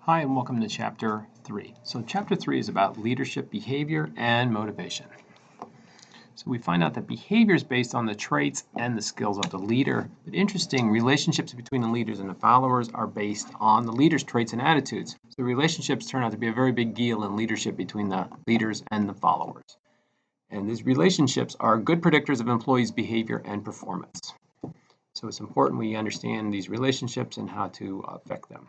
Hi, and welcome to Chapter 3. So Chapter 3 is about leadership behavior and motivation. So we find out that behavior is based on the traits and the skills of the leader. But interesting, relationships between the leaders and the followers are based on the leader's traits and attitudes. So relationships turn out to be a very big deal in leadership between the leaders and the followers. And these relationships are good predictors of employees' behavior and performance. So it's important we understand these relationships and how to affect them.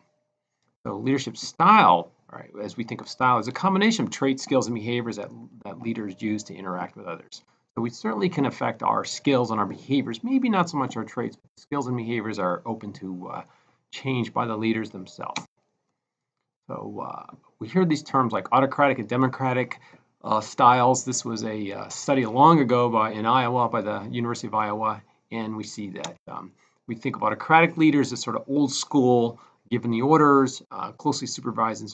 So leadership style, right, as we think of style, is a combination of traits, skills, and behaviors that leaders use to interact with others. So we certainly can affect our skills and our behaviors, maybe not so much our traits, but skills and behaviors are open to change by the leaders themselves. So we hear these terms like autocratic and democratic styles. This was a study long ago in Iowa by the University of Iowa, and we see that we think of autocratic leaders as sort of old school, giving the orders, closely supervising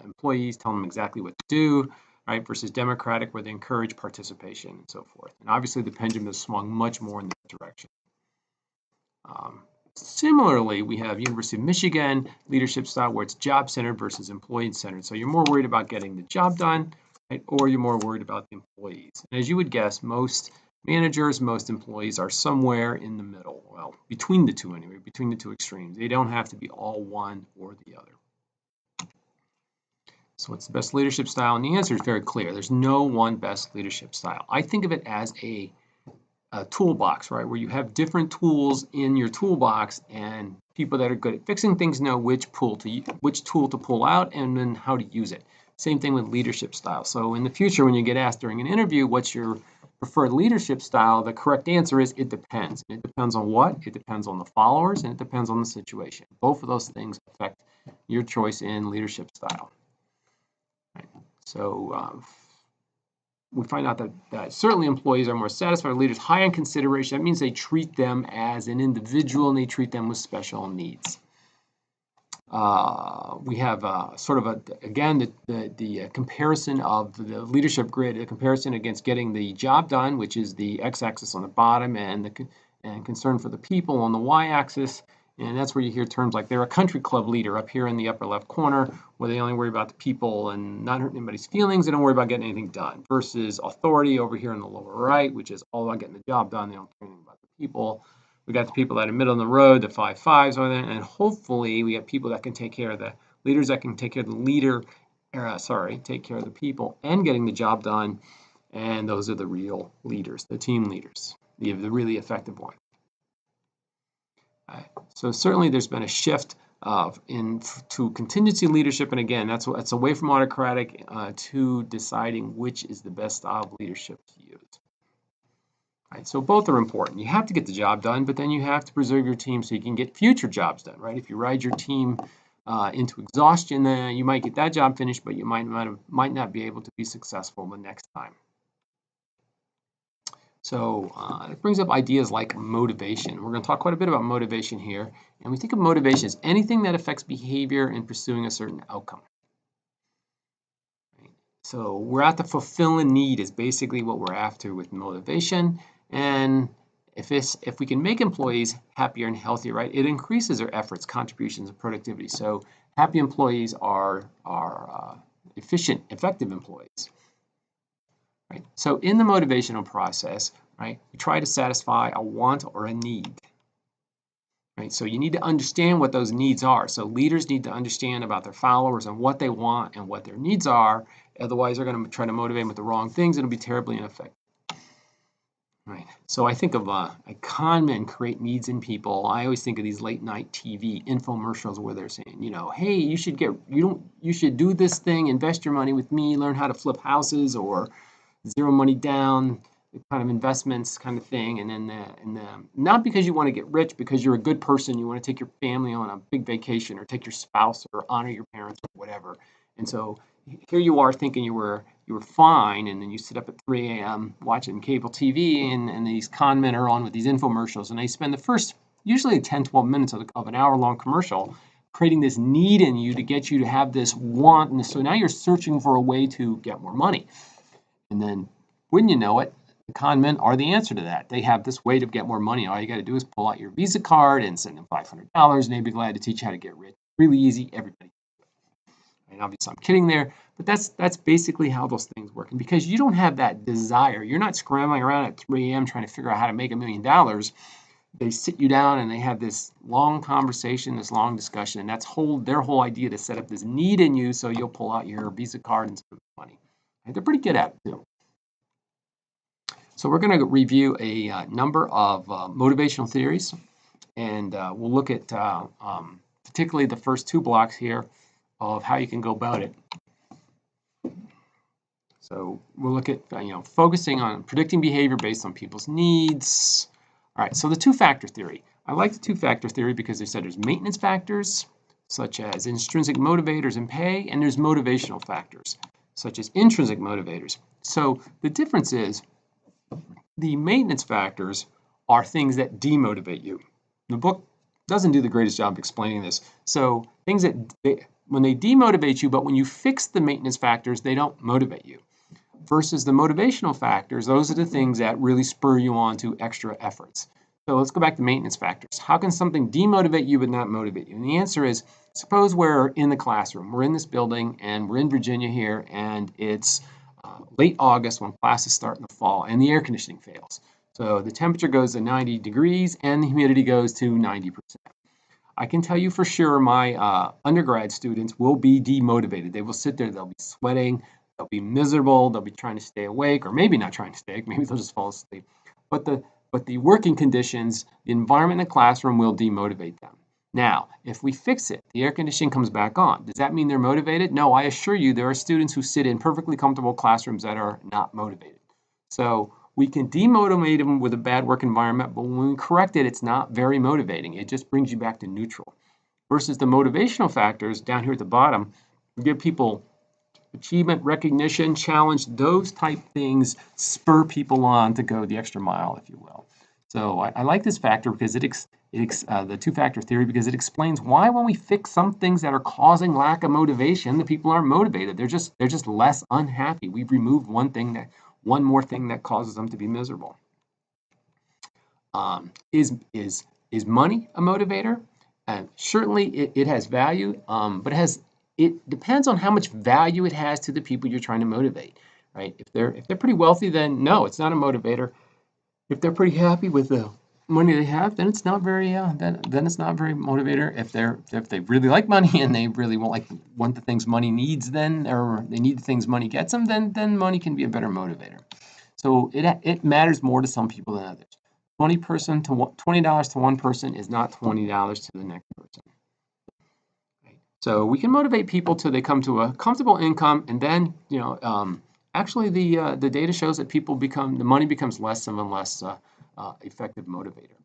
employees, telling them exactly what to do, right? Versus democratic, where they encourage participation and so forth. And obviously, the pendulum has swung much more in that direction. Similarly, we have University of Michigan leadership style, where it's job-centered versus employee-centered. So you're more worried about getting the job done, right? Or you're more worried about the employees. And as you would guess, most managers, most employees are somewhere in the middle. Well, between the two anyway, between the two extremes. They don't have to be all one or the other. So what's the best leadership style? And the answer is very clear. There's no one best leadership style. I think of it as a toolbox, right? Where you have different tools in your toolbox, and people that are good at fixing things know which tool to pull out and then how to use it. Same thing with leadership style. So in the future, when you get asked during an interview, what's your preferred leadership style, the correct answer is it depends. It depends on what? It depends on the followers, and it depends on the situation. Both of those things affect your choice in leadership style. Right. So we find out that certainly employees are more satisfied with leaders high on consideration. That means they treat them as an individual and they treat them with special needs. We have again, the comparison of the leadership grid, a comparison against getting the job done, which is the x-axis on the bottom, and concern for the people on the y-axis. And that's where you hear terms like they're a country club leader up here in the upper left corner, where they only worry about the people and not hurting anybody's feelings. They don't worry about getting anything done. Versus authority over here in the lower right, which is all about getting the job done. They don't care anything about the people. We got the people that are middle of the road, the 5 5s are there, and hopefully we have people that can take care of the leaders, that can take care of take care of the people and getting the job done. And those are the real leaders, the team leaders, the really effective ones. So certainly there's been a shift to contingency leadership, and again, that's away from autocratic to deciding which is the best style of leadership to use. Right, so both are important. You have to get the job done, but then you have to preserve your team so you can get future jobs done, right? If you ride your team into exhaustion, then you might get that job finished, but you might not be able to be successful the next time. So it brings up ideas like motivation. We're going to talk quite a bit about motivation here. And we think of motivation as anything that affects behavior in pursuing a certain outcome. Right? So we're out to fulfill a need is basically what we're after with motivation. And if we can make employees happier and healthier, right, it increases their efforts, contributions, and productivity. So happy employees are efficient, effective employees. Right? So in the motivational process, right, we try to satisfy a want or a need. Right? So you need to understand what those needs are. So leaders need to understand about their followers and what they want and what their needs are. Otherwise, they're going to try to motivate them with the wrong things. It'll be terribly ineffective. Right. So I think of con men create needs in people. I always think of these late night TV infomercials where they're saying, you know, hey, you should do this thing, invest your money with me, learn how to flip houses, or zero money down kind of investments kind of thing. And then not because you want to get rich, because you're a good person, you want to take your family on a big vacation or take your spouse or honor your parents or whatever. And so here you are thinking you were fine, and then you sit up at 3 a.m. watching cable TV, and these con men are on with these infomercials, and they spend the first usually 10, 12 minutes of an hour-long commercial creating this need in you to get you to have this want. And so now you're searching for a way to get more money. And then wouldn't you know it, the con men are the answer to that. They have this way to get more money. All you got to do is pull out your Visa card and send them $500, and they'd be glad to teach you how to get rich. Really easy, everybody. And obviously I'm kidding there, but that's basically how those things work. And because you don't have that desire, you're not scrambling around at 3 a.m. trying to figure out how to make $1 million. They sit you down and they have this long conversation, this long discussion, and that's their whole idea to set up this need in you so you'll pull out your Visa card and spend money. And they're pretty good at it too. So we're going to review a number of motivational theories, and we'll look at particularly the first 2 blocks here of how you can go about it. So we'll look at focusing on predicting behavior based on people's needs. All right, so the 2-factor theory. I like the 2-factor theory because they said there's maintenance factors, such as intrinsic motivators and pay, and there's motivational factors, such as intrinsic motivators. So the difference is the maintenance factors are things that demotivate you. The book doesn't do the greatest job of explaining this. So things that, when they demotivate you, but when you fix the maintenance factors, they don't motivate you. Versus the motivational factors, those are the things that really spur you on to extra efforts. So let's go back to maintenance factors. How can something demotivate you but not motivate you? And the answer is, suppose we're in the classroom. We're in this building and we're in Virginia here, and it's late August when classes start in the fall and the air conditioning fails. So the temperature goes to 90 degrees and the humidity goes to 90%. I can tell you for sure my undergrad students will be demotivated. They will sit there, they'll be sweating, they'll be miserable, they'll be trying to stay awake, or maybe not trying to stay awake, maybe they'll just fall asleep. But the working conditions, the environment in the classroom will demotivate them. Now, if we fix it, the air conditioning comes back on. Does that mean they're motivated? No, I assure you there are students who sit in perfectly comfortable classrooms that are not motivated. So we can demotivate them with a bad work environment, but when we correct it, it's not very motivating. It just brings you back to neutral. Versus the motivational factors down here at the bottom, we give people achievement, recognition, challenge, those type things spur people on to go the extra mile, if you will. So I like this factor because the 2-factor theory, because it explains why when we fix some things that are causing lack of motivation, the people aren't motivated. They're just less unhappy. We've removed one more thing that causes them to be miserable. Is money a motivator? Certainly it has value, but it depends on how much value it has to the people you're trying to motivate, right? If they're pretty wealthy, then no, it's not a motivator. If they're pretty happy with the money they have, then it's not very then it's not very motivator. If they really like money and they really want the things money needs, or they need the things money gets them, then money can be a better motivator. So it matters more to some people than others. $20 to one person is not $20 to the next person. So we can motivate people till they come to a comfortable income, and then actually the data shows that the money becomes less and less effective motivator.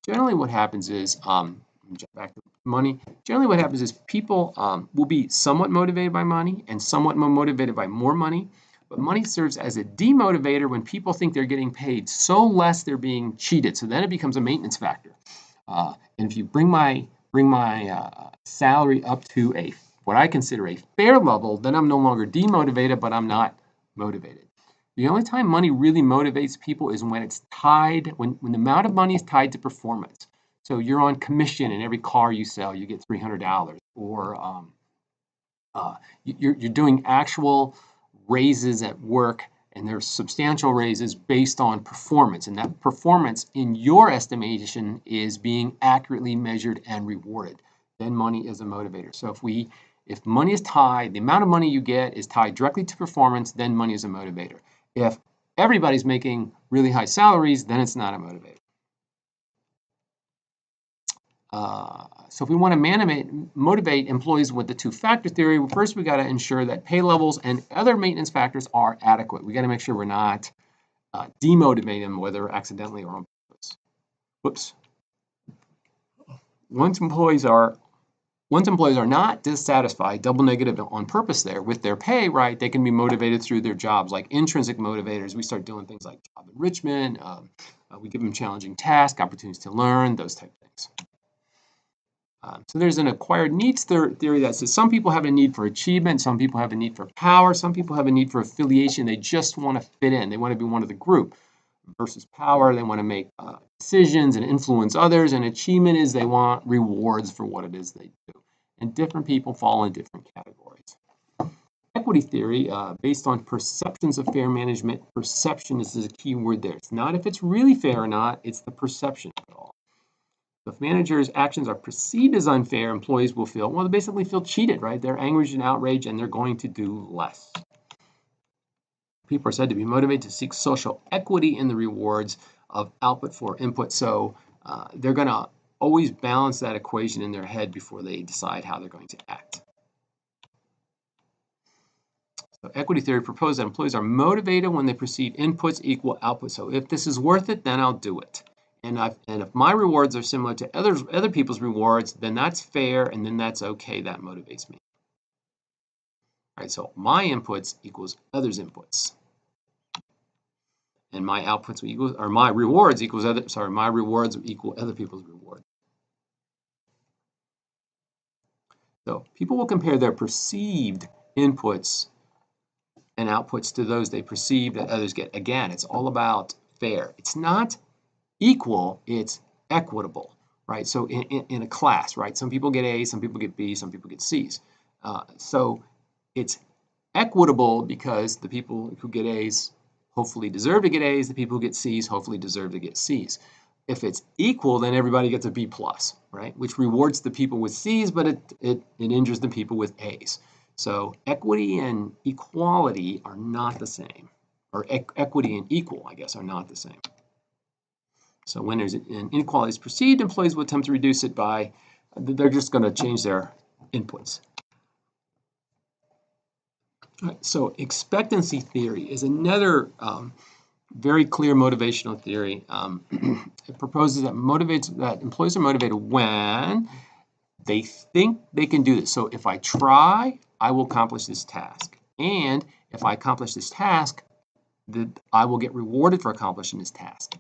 Generally, what happens is jump back to money. Generally, what happens is people will be somewhat motivated by money and somewhat more motivated by more money. But money serves as a demotivator when people think they're getting paid so less they're being cheated. So then it becomes a maintenance factor. And if you bring my salary up to what I consider a fair level, then I'm no longer demotivated, but I'm not motivated. The only time money really motivates people is when it's tied, when the amount of money is tied to performance. So you're on commission, and every car you sell, you get $300, or you're doing actual raises at work, and there's substantial raises based on performance, and that performance in your estimation is being accurately measured and rewarded. Then money is a motivator. So if money is tied, the amount of money you get is tied directly to performance, then money is a motivator. If everybody's making really high salaries, then it's not a motivator. So if we want to motivate employees with the 2-factor theory, first we got to ensure that pay levels and other maintenance factors are adequate. We got to make sure we're not demotivating them, whether accidentally or on purpose. Whoops. Once employees are not dissatisfied, double negative on purpose there, with their pay, right, they can be motivated through their jobs, like intrinsic motivators. We start doing things like job enrichment. We give them challenging tasks, opportunities to learn, those type of things. So there's an acquired needs theory that says some people have a need for achievement, some people have a need for power, some people have a need for affiliation. They just want to fit in. They want to be one of the group. Versus power, they want to make decisions and influence others. And achievement is they want rewards for what it is they do. And different people fall in different categories. equity theory, based on perceptions of fair management. Perception is the key word there. It's not if it's really fair or not, it's the perception of it all. So if managers' actions are perceived as unfair, employees will feel, well, they basically feel cheated, right? They're anguished and outraged, and they're going to do less. People are said to be motivated to seek social equity in the rewards of output for input. So they're going to always balance that equation in their head before they decide how they're going to act. So equity theory proposes that employees are motivated when they perceive inputs equal output. So if this is worth it, then I'll do it. And if my rewards are similar to other people's rewards, then that's fair, and then that's okay. That motivates me. All right, so my inputs equals others' inputs. And my outputs equals, or my rewards equals my rewards equal other people's rewards. So people will compare their perceived inputs and outputs to those they perceive that others get. Again, it's all about fair. It's not equal, it's equitable, right? So in a class, right? Some people get A's, some people get B's, some people get C's. So it's equitable because the people who get A's hopefully deserve to get A's, the people who get C's hopefully deserve to get C's. If it's equal, then everybody gets a B plus, right? Which rewards the people with C's, but it injures the people with A's. So equity and equality are not the same, or equity and equal, I guess, are not the same. So when there's an inequality is perceived, employees will attempt to reduce it by, they're just going to change their inputs. All right, so expectancy theory is another very clear motivational theory. It proposes that employees are motivated when they think they can do this. So if I try, I will accomplish this task. And if I accomplish this task, I will get rewarded for accomplishing this task.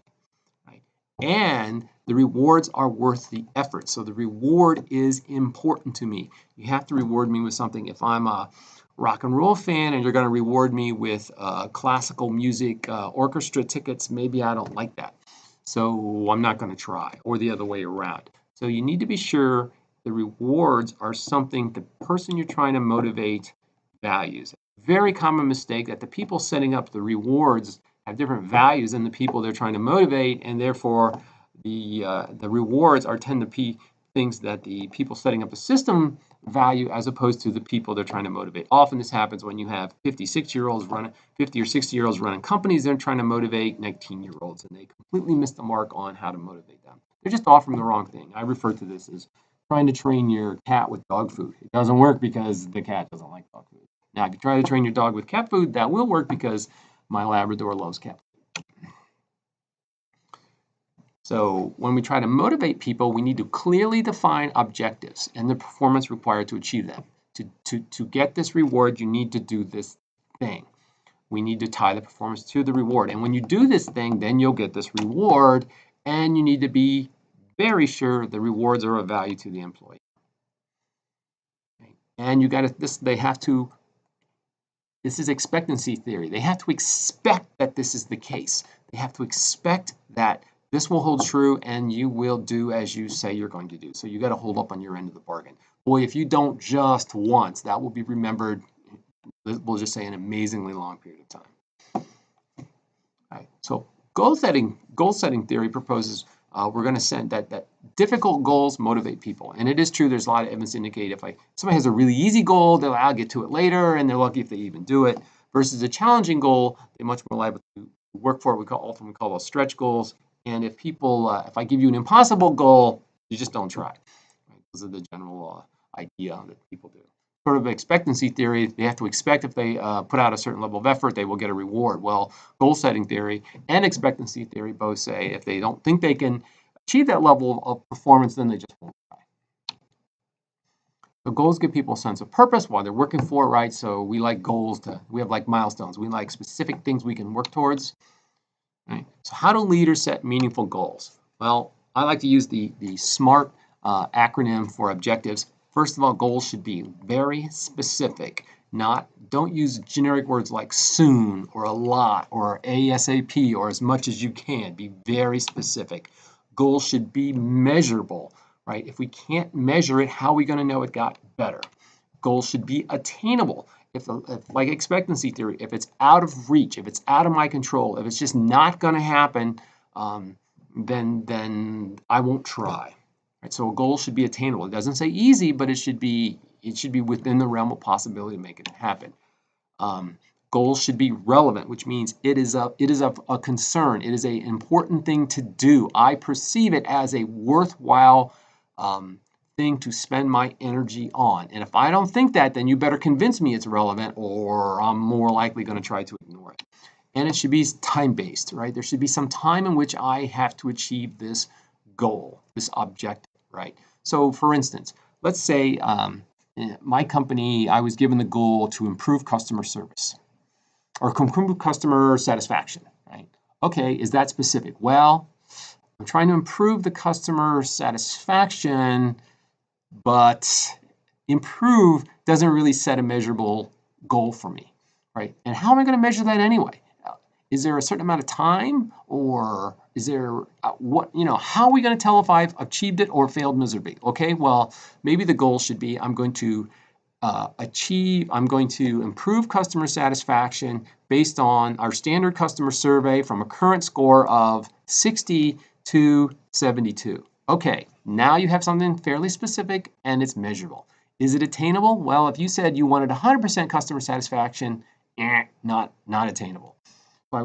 Right? And the rewards are worth the effort. So the reward is important to me. You have to reward me with something. If I'm a rock and roll fan and you're going to reward me with classical music orchestra tickets, maybe I don't like that. So I'm not going to try, or the other way around. So you need to be sure the rewards are something the person you're trying to motivate values. Very common mistake that the people setting up the rewards have different values than the people they're trying to motivate, and therefore the rewards tend to be things that the people setting up the system value as opposed to the people they're trying to motivate. Often this happens when you have 50 or 60-year-olds running companies they're trying to motivate 19-year-olds, and they completely miss the mark on how to motivate them. They're just offering the wrong thing. I refer to this as trying to train your cat with dog food. It doesn't work because the cat doesn't like dog food. Now, if you try to train your dog with cat food, that will work because my Labrador loves cat food. So when we try to motivate people, we need to clearly define objectives and the performance required to achieve them. To get this reward, you need to do this thing. We need to tie the performance to the reward. And when you do this thing, then you'll get this reward, and you need to be very sure the rewards are of value to the employee. And you got to, this is expectancy theory. They have to expect that this is the case. They have to expect that this will hold true and you will do as you say you're going to do. So you got to hold up on your end of the bargain. Boy, if you don't just once, that will be remembered, we'll just say, an amazingly long period of time. All right, so goal setting theory proposes we're going to send that difficult goals motivate people. And it is true, there's a lot of evidence to indicate if somebody has a really easy goal, I'll get to it later, and they're lucky if they even do it, versus a challenging goal, they're much more liable to work for it. We often call those stretch goals. And if I give you an impossible goal, you just don't try. Right? Those are the general idea that people do. Sort of expectancy theory, they have to expect if they put out a certain level of effort, they will get a reward. Well, goal setting theory and expectancy theory both say if they don't think they can achieve that level of performance, then they just won't try. So goals give people a sense of purpose while they're working for it, right? So we like goals we have like milestones. We like specific things we can work towards. Right. So how do leaders set meaningful goals? Well, I like to use the SMART acronym for objectives. First of all, goals should be very specific. Don't use generic words like soon or a lot or ASAP or as much as you can. Be very specific. Goals should be measurable, right? If we can't measure it, how are we going to know it got better? Goals should be attainable. if like expectancy theory, if it's out of reach, if it's out of my control, if it's just not going to happen, then I won't try. Right? So a goal should be attainable. It doesn't say easy, but it should be within the realm of possibility to make it happen. Goals should be relevant, which means it is of a concern. It is an important thing to do. I perceive it as a worthwhile thing to spend my energy on. And if I don't think that, then you better convince me it's relevant, or I'm more likely going to try to ignore it. And it should be time-based, right? There should be some time in which I have to achieve this goal, this objective, right? So for instance, let's say in my company, I was given the goal to improve customer service or improve customer satisfaction, right? Okay, is that specific? Well, I'm trying to improve the customer satisfaction, but improve doesn't really set a measurable goal for me, right? And how am I going to measure that anyway? Is there a certain amount of time, or is there how are we going to tell if I've achieved it or failed miserably? Okay, well, maybe the goal should be I'm going to improve customer satisfaction based on our standard customer survey from a current score of 60 to 72. Okay, now you have something fairly specific and it's measurable. Is it attainable? Well, if you said you wanted 100% customer satisfaction, not attainable.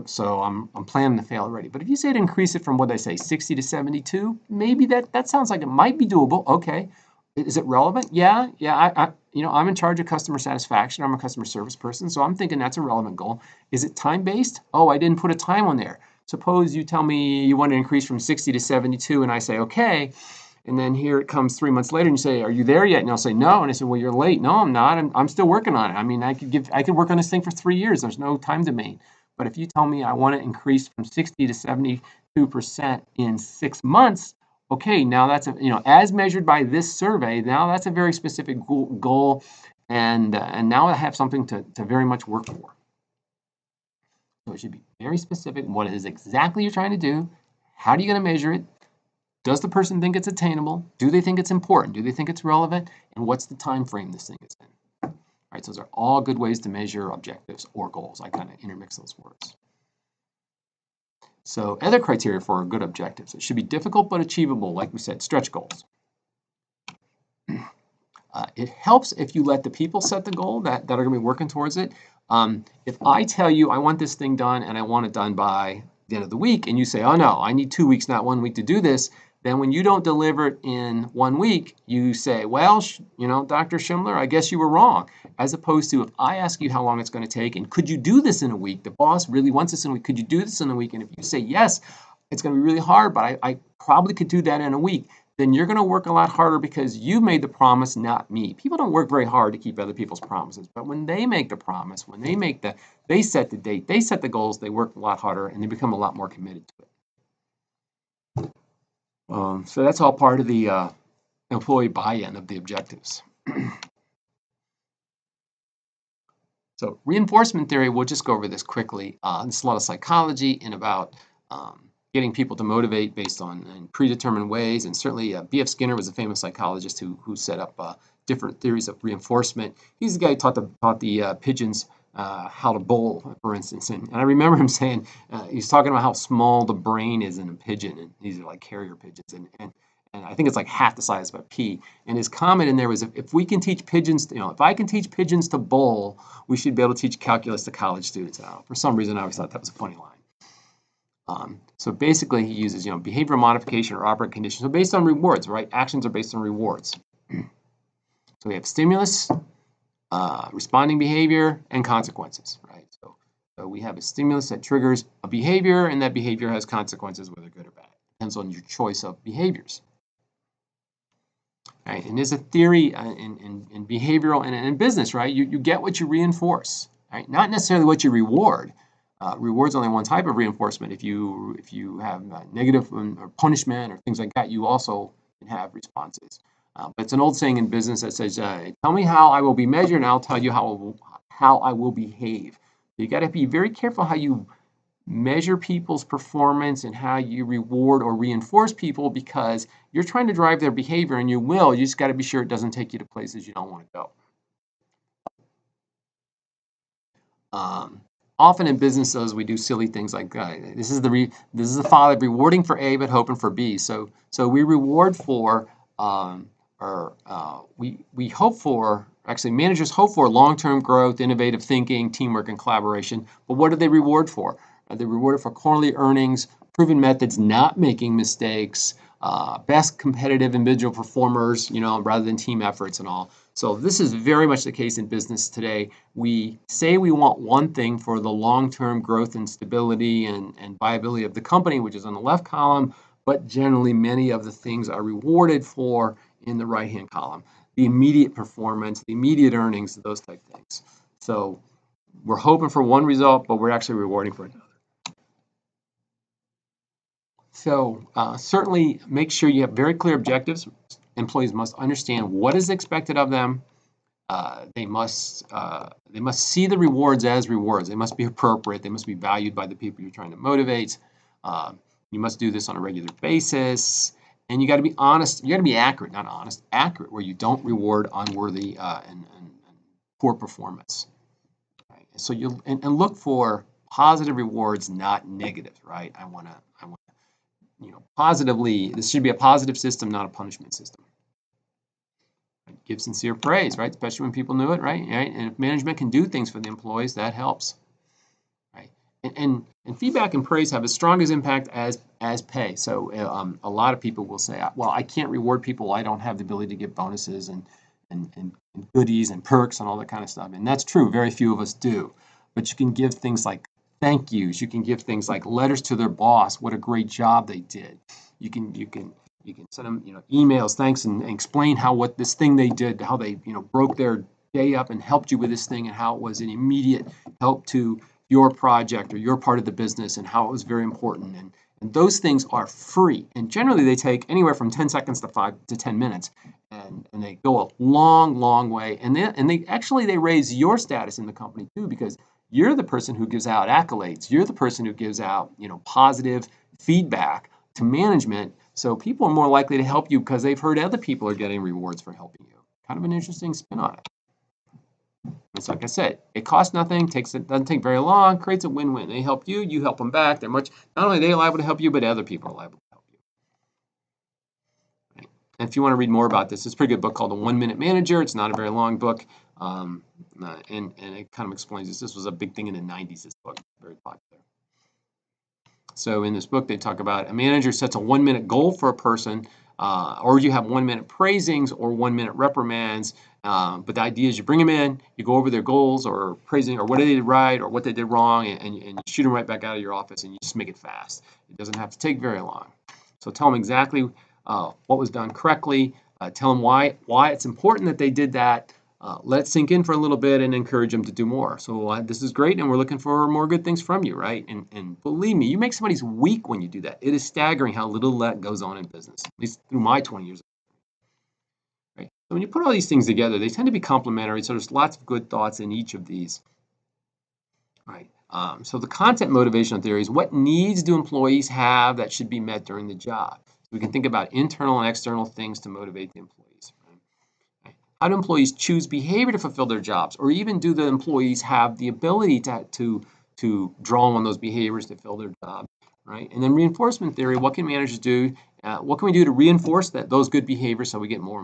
So I'm planning to fail already. But if you say to increase it from what I say, 60 to 72, maybe that sounds like it might be doable. Okay. Is it relevant? Yeah. I'm in charge of customer satisfaction. I'm a customer service person, so I'm thinking that's a relevant goal. Is it time-based? Oh, I didn't put a time on there. Suppose you tell me you want to increase from 60 to 72, and I say, okay. And then here it comes 3 months later, and you say, are you there yet? And I'll say, no. And I say, well, you're late. No, I'm not. I'm still working on it. I mean, I could work on this thing for 3 years. There's no time domain. But if you tell me I want to increase from 60 to 72% in 6 months, okay, now that's as measured by this survey, now that's a very specific goal, and now I have something to very much work for. So it should be very specific. What it is exactly you're trying to do? How are you going to measure it? Does the person think it's attainable? Do they think it's important? Do they think it's relevant? And what's the time frame this thing is in? All right, so those are all good ways to measure objectives or goals. I kind of intermix those words. So other criteria for good objectives. It should be difficult but achievable, like we said, stretch goals. It helps if you let the people set the goal that are going to be working towards it. If I tell you I want this thing done and I want it done by the end of the week, and you say, oh no, I need 2 weeks, not 1 week to do this, then when you don't deliver it in 1 week, you say, well, Dr. Schindler, I guess you were wrong. As opposed to if I ask you how long it's going to take and could you do this in a week? The boss really wants this in a week. Could you do this in a week? And if you say yes, it's going to be really hard, but I probably could do that in a week. Then you're going to work a lot harder because you made the promise, not me. People don't work very hard to keep other people's promises, but when they make the promise, when they set the date, they set the goals, they work a lot harder and they become a lot more committed to it. So that's all part of the employee buy-in of the objectives. So reinforcement theory, we'll just go over this quickly. There's a lot of psychology and about getting people to motivate based on predetermined ways. And certainly B.F. Skinner was a famous psychologist who set up different theories of reinforcement. He's the guy who taught the pigeons how to bowl, for instance. And I remember him saying, he's talking about how small the brain is in a pigeon. And these are like carrier pigeons. And I think it's like half the size of a pea. And his comment in there was, if we can teach pigeons, if I can teach pigeons to bowl, we should be able to teach calculus to college students. For some reason, I always thought that was a funny line. So basically, he uses behavioral modification or operant conditions. So based on rewards, right? Actions are based on rewards. So we have stimulus, responding behavior, and consequences, right? So we have a stimulus that triggers a behavior, and that behavior has consequences, whether good or bad. Depends on your choice of behaviors. Right? And there's a theory in behavioral and in business, right? You get what you reinforce, right? Not necessarily what you reward. Reward's only one type of reinforcement. If you have negative or punishment or things like that, you also can have responses. But it's an old saying in business that says, tell me how I will be measured and I'll tell you how I will behave. You got to be very careful how you measure people's performance and how you reward or reinforce people, because you're trying to drive their behavior, and you just got to be sure it doesn't take you to places you don't want to go. Often in businesses we do silly things like this is the father rewarding for A but hoping for B. So we reward for we hope for, actually managers hope for long-term growth, innovative thinking, teamwork, and collaboration. But what do they reward for? They reward it for quarterly earnings, proven methods, not making mistakes, best competitive individual performers, rather than team efforts and all. So this is very much the case in business today. We say we want one thing for the long-term growth and stability and viability of the company, which is on the left column, but generally many of the things are rewarded for in the right-hand column. The immediate performance, the immediate earnings, those type things. So we're hoping for one result, but we're actually rewarding for another. So certainly make sure you have very clear objectives. Employees must understand what is expected of them. They must see the rewards as rewards. They must be appropriate. They must be valued by the people you're trying to motivate. You must do this on a regular basis. And you got to be honest. You got to be accurate, not honest. Accurate, where you don't reward unworthy and poor performance. Right? So you and look for positive rewards, not negative. Right? I want to positively. This should be a positive system, not a punishment system. Give sincere praise, right? Especially when people knew it, right? And if management can do things for the employees, that helps, right? And feedback and praise have as strong as impact as pay. So a lot of people will say, well, I can't reward people. I don't have the ability to give bonuses and goodies and perks and all that kind of stuff. And that's true. Very few of us do. But you can give things like thank yous. You can give things like letters to their boss. What a great job they did. You can send them, emails, thanks, and explain what this thing they did, how they, broke their day up and helped you with this thing, and how it was an immediate help to your project or your part of the business, and how it was very important. And those things are free, and generally they take anywhere from 10 seconds to 5 to 10 minutes, and they go a long, long way. And they raise your status in the company too, because you're the person who gives out accolades. You're the person who gives out, positive feedback to management. So people are more likely to help you because they've heard other people are getting rewards for helping you. Kind of an interesting spin on it. It's like I said, it costs nothing, doesn't take very long, creates a win-win. They help you, you help them back. Not only are they liable to help you, but other people are liable to help you. Right. And if you want to read more about this, it's a pretty good book called The 1 Minute Manager. It's not a very long book, and it kind of explains this. This was a big thing in the 90s, this book, very popular. So in this book, they talk about a manager sets a 1 minute goal for a person, or you have 1 minute praisings or 1 minute reprimands. But the idea is you bring them in, you go over their goals or praising or what they did right or what they did wrong, and you shoot them right back out of your office, and you just make it fast. It doesn't have to take very long. So tell them exactly what was done correctly. Tell them why it's important that they did that. Let it sink in for a little bit and encourage them to do more. So this is great, and we're looking for more good things from you, right? And believe me, you make somebody's week when you do that. It is staggering how little that goes on in business, at least through my 20 years. Right? So when you put all these things together, they tend to be complementary. So there's lots of good thoughts in each of these. Right? So the content motivational theory is what needs do employees have that should be met during the job. So we can think about internal and external things to motivate the employees. How do employees choose behavior to fulfill their jobs? Or even do the employees have the ability to draw on those behaviors to fill their job, right? And then reinforcement theory, what can managers do? What can we do to reinforce those good behaviors so we get more and more